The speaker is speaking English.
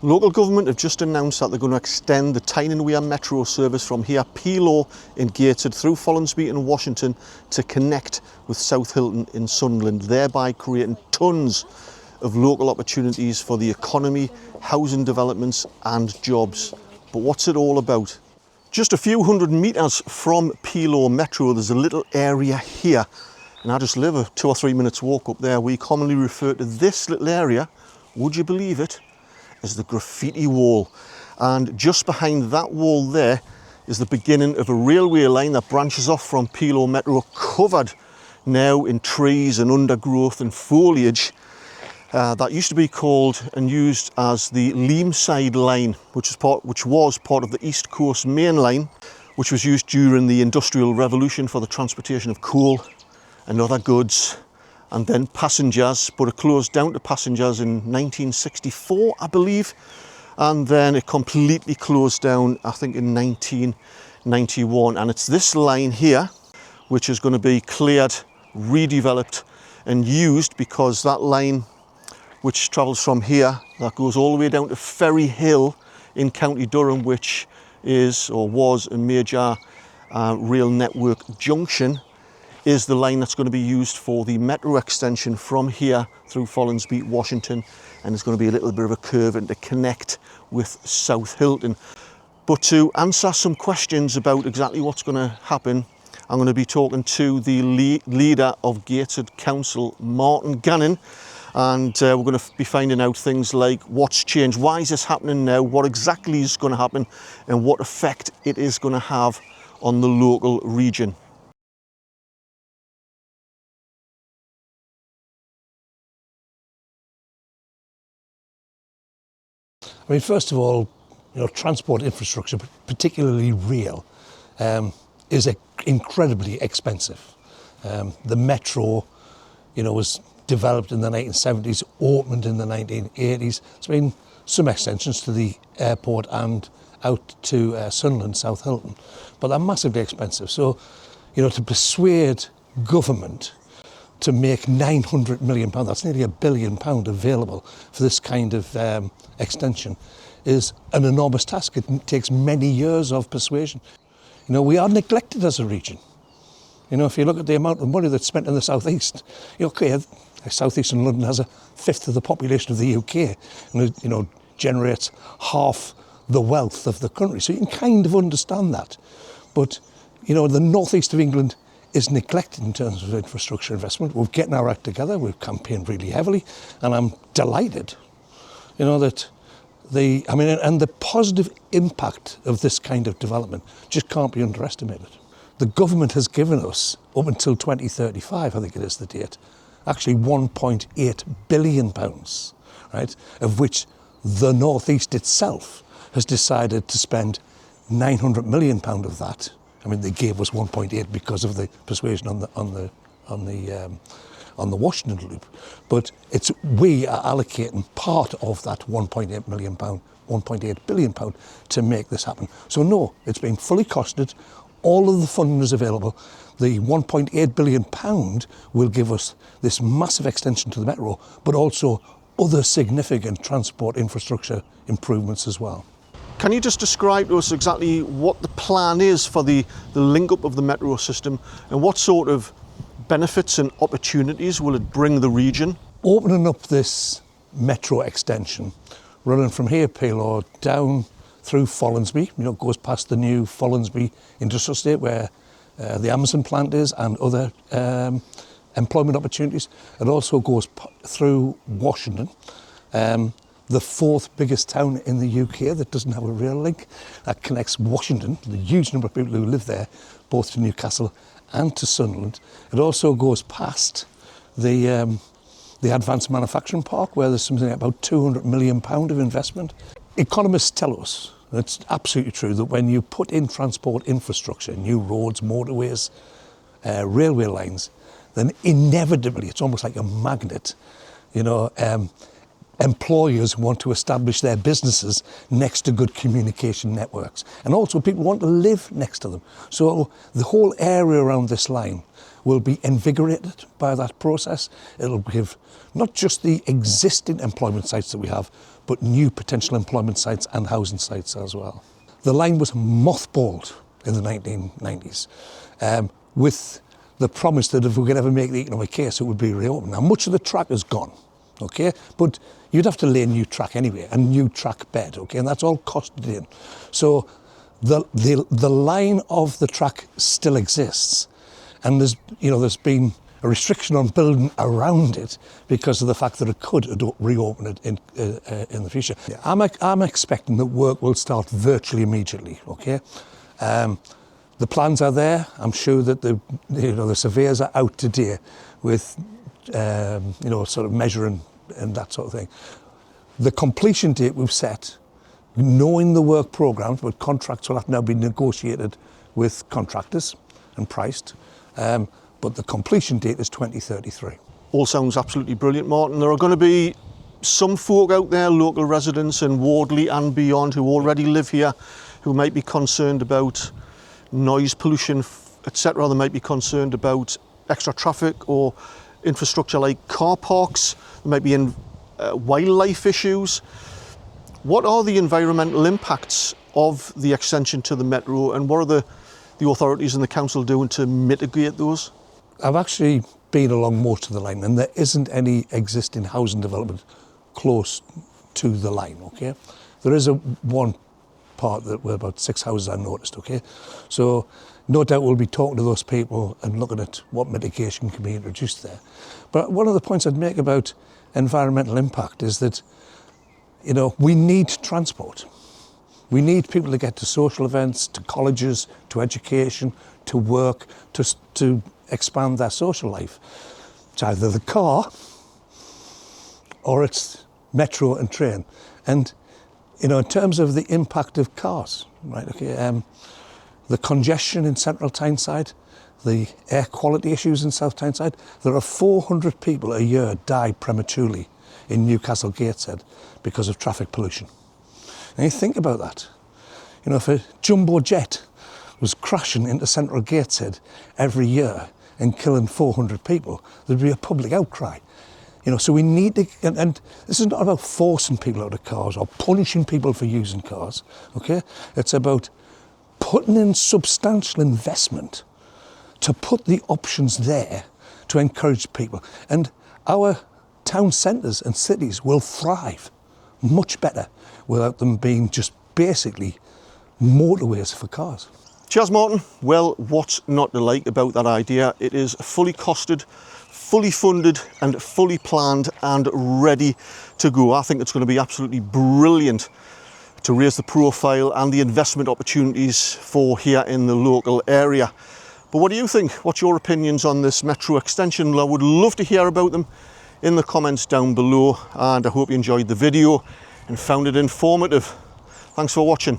Local government have just announced that they're going to extend the Tyne and Wear metro service from here, Peelaw in Gateshead, through Follinsby and Washington to connect with South Hilton in Sunderland, thereby creating tons of local opportunities for the economy, housing developments and jobs. But what's it all about? Just a few hundred metres from Peelaw Metro, there's a little area here, and I just live a 2 or 3 minutes walk up there. We commonly refer to this little area, would you believe it, as the graffiti wall. And just behind that wall there is the beginning of a railway line that branches off from Peelaw Metro, covered now in trees and undergrowth and foliage. That used to be called and used as the Leamside line, which was part of the East Coast Main Line, which was used during the Industrial Revolution for the transportation of coal and other goods, and then passengers, but it closed down to passengers in 1964, I believe, and then it completely closed down, I think, in 1991. And it's this line here which is going to be cleared, redeveloped and used, because that line which travels from here, that goes all the way down to Ferry Hill in County Durham, which is or was a major rail network junction, is the line that's going to be used for the metro extension from here through Follinsby, Washington, and it's going to be a little bit of a curve and to connect with South Hilton. But to answer some questions about exactly what's going to happen, I'm going to be talking to the leader of Gateshead Council, Martin Gannon, and we're going to be finding out things like what's changed, why is this happening now, what exactly is going to happen, and what effect it is going to have on the local region. I mean, first of all, transport infrastructure, particularly rail, is incredibly expensive. The metro, was developed in the 1970s, opened in the 1980s. There's been some extensions to the airport and out to Sunderland, South Hilton, but they're massively expensive. So, to persuade government to make £900 million, that's nearly £1 billion available for this kind of extension, is an enormous task. It takes many years of persuasion. We are neglected as a region. If you look at the amount of money that's spent in the southeast, southeastern London has a fifth of the population of the UK, and generates half the wealth of the country. So you can kind of understand that. But the northeast of England is neglected in terms of infrastructure investment. We're getting our act together, we've campaigned really heavily, and I'm delighted, that the positive impact of this kind of development just can't be underestimated. The government has given us, up until 2035, I think it is the date, actually £1.8 billion, right, of which the northeast itself has decided to spend £900 million of that. I mean, they gave us 1.8 because of the persuasion on the Washington loop, but we are allocating part of that £1.8 billion to make this happen. So no, it's been fully costed. All of the funding is available. The £1.8 billion will give us this massive extension to the metro, but also other significant transport infrastructure improvements as well. Can you just describe to us exactly what the plan is for the link-up of the metro system, and what sort of benefits and opportunities will it bring the region? Opening up this metro extension, running from here, Peelaw, down through Follinsby, goes past the new Follinsby industrial estate where the Amazon plant is, and other employment opportunities. It also goes through Washington, the fourth biggest town in the UK that doesn't have a rail link. That connects Washington, the huge number of people who live there, both to Newcastle and to Sunderland. It also goes past the Advanced Manufacturing Park, where there's something like about £200 million of investment. Economists tell us, and it's absolutely true, that when you put in transport infrastructure, new roads, motorways, railway lines, then inevitably, it's almost like a magnet, employers want to establish their businesses next to good communication networks. And also people want to live next to them. So the whole area around this line will be invigorated by that process. It'll give not just the existing employment sites that we have, but new potential employment sites and housing sites as well. The line was mothballed in the 1990s with the promise that if we could ever make the economic case, it would be reopened. Now, much of the track is gone, okay? But you'd have to lay a new track anyway, a new track bed, okay? And that's all costed in. So the line of the track still exists. And there's been a restriction on building around it because of the fact that it could reopen it in the future. Yeah, I'm expecting that work will start virtually immediately, okay? The plans are there. I'm sure that the surveyors are out today with sort of measuring and that sort of thing. The completion date we've set, knowing the work programmes, but contracts will have to now be negotiated with contractors and priced. But the completion date is 2033. All sounds absolutely brilliant, Martin. There are going to be some folk out there, local residents in Wardley and beyond, who already live here, who might be concerned about noise pollution, etc. They might be concerned about extra traffic or infrastructure like car parks. There might be wildlife issues. What are the environmental impacts of the extension to the metro, and what are the authorities and the council doing to mitigate those? I've actually been along most of the line, and there isn't any existing housing development close to the line, okay? There is one part that where about 6 houses I noticed, okay? So no doubt we'll be talking to those people and looking at what mitigation can be introduced there. But one of the points I'd make about environmental impact is that, we need transport. We need people to get to social events, to colleges, to education, to work, to expand their social life. It's either the car or it's metro and train. And, in terms of the impact of cars, right, okay, the congestion in Central Tyneside, the air quality issues in South Tyneside, there are 400 people a year die prematurely in Newcastle Gateshead because of traffic pollution. And you think about that. If a jumbo jet was crashing into Central Gateshead every year and killing 400 people, there'd be a public outcry. So we need to, and this is not about forcing people out of cars or punishing people for using cars, okay? It's about putting in substantial investment to put the options there to encourage people. And our town centres and cities will thrive much better without them being just basically motorways for cars. Cheers, Martin. Well, what's not to like about that idea? It is fully costed, fully funded and fully planned and ready to go. I think it's going to be absolutely brilliant to raise the profile and the investment opportunities for here in the local area. But what do you think? What's your opinions on this metro extension? I would love to hear about them in the comments down below, and I hope you enjoyed the video and found it informative. Thanks for watching.